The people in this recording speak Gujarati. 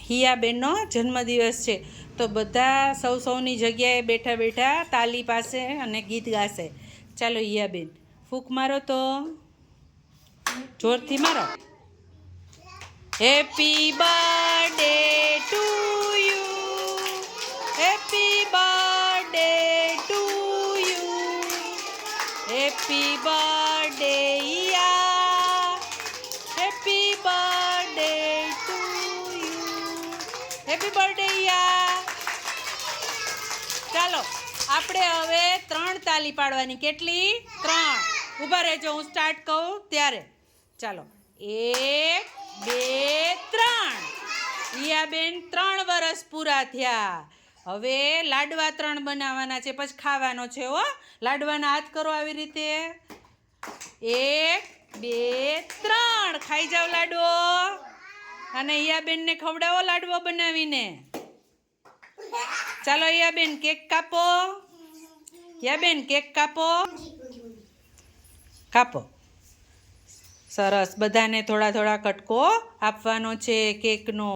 હિયાબેનનો જન્મદિવસ છે તો બધા સૌની જગ્યાએ બેઠા બેઠા તાલી પાસે અને ગીત ગાશે. ચાલો હિયાબેન ફૂંક મારો તો, જોરથી મારો. Happy birthday to you, happy birthday to you, happy birthday Hiya, happy birthday to you, happy birthday Hiya. ચાલો આપણે હવે 3 તાલી પાડવાની. કેટલી? 3. ઊભા રહેજો, હું સ્ટાર્ટ કહું ત્યારે. ચાલો 1 2 3. હિયાબેન 3 વર્ષ પૂરા થયા. હવે લાડવા 3 બનાવવાના છે, પછી ખાવાનો છે હો. લાડવાના હાથ કરો આવી રીતે. 1 2 3. ખાઈ જાઓ લાડવો. અને હિયાબેનને ખવડાવો લાડવો બનાવીને. ચાલો હિયાબેન કેક કાપો. હિયાબેન કેક કાપો. કાપો. સરસ. બધાને થોડા થોડા કટકો આપવાનો છે કેકનો.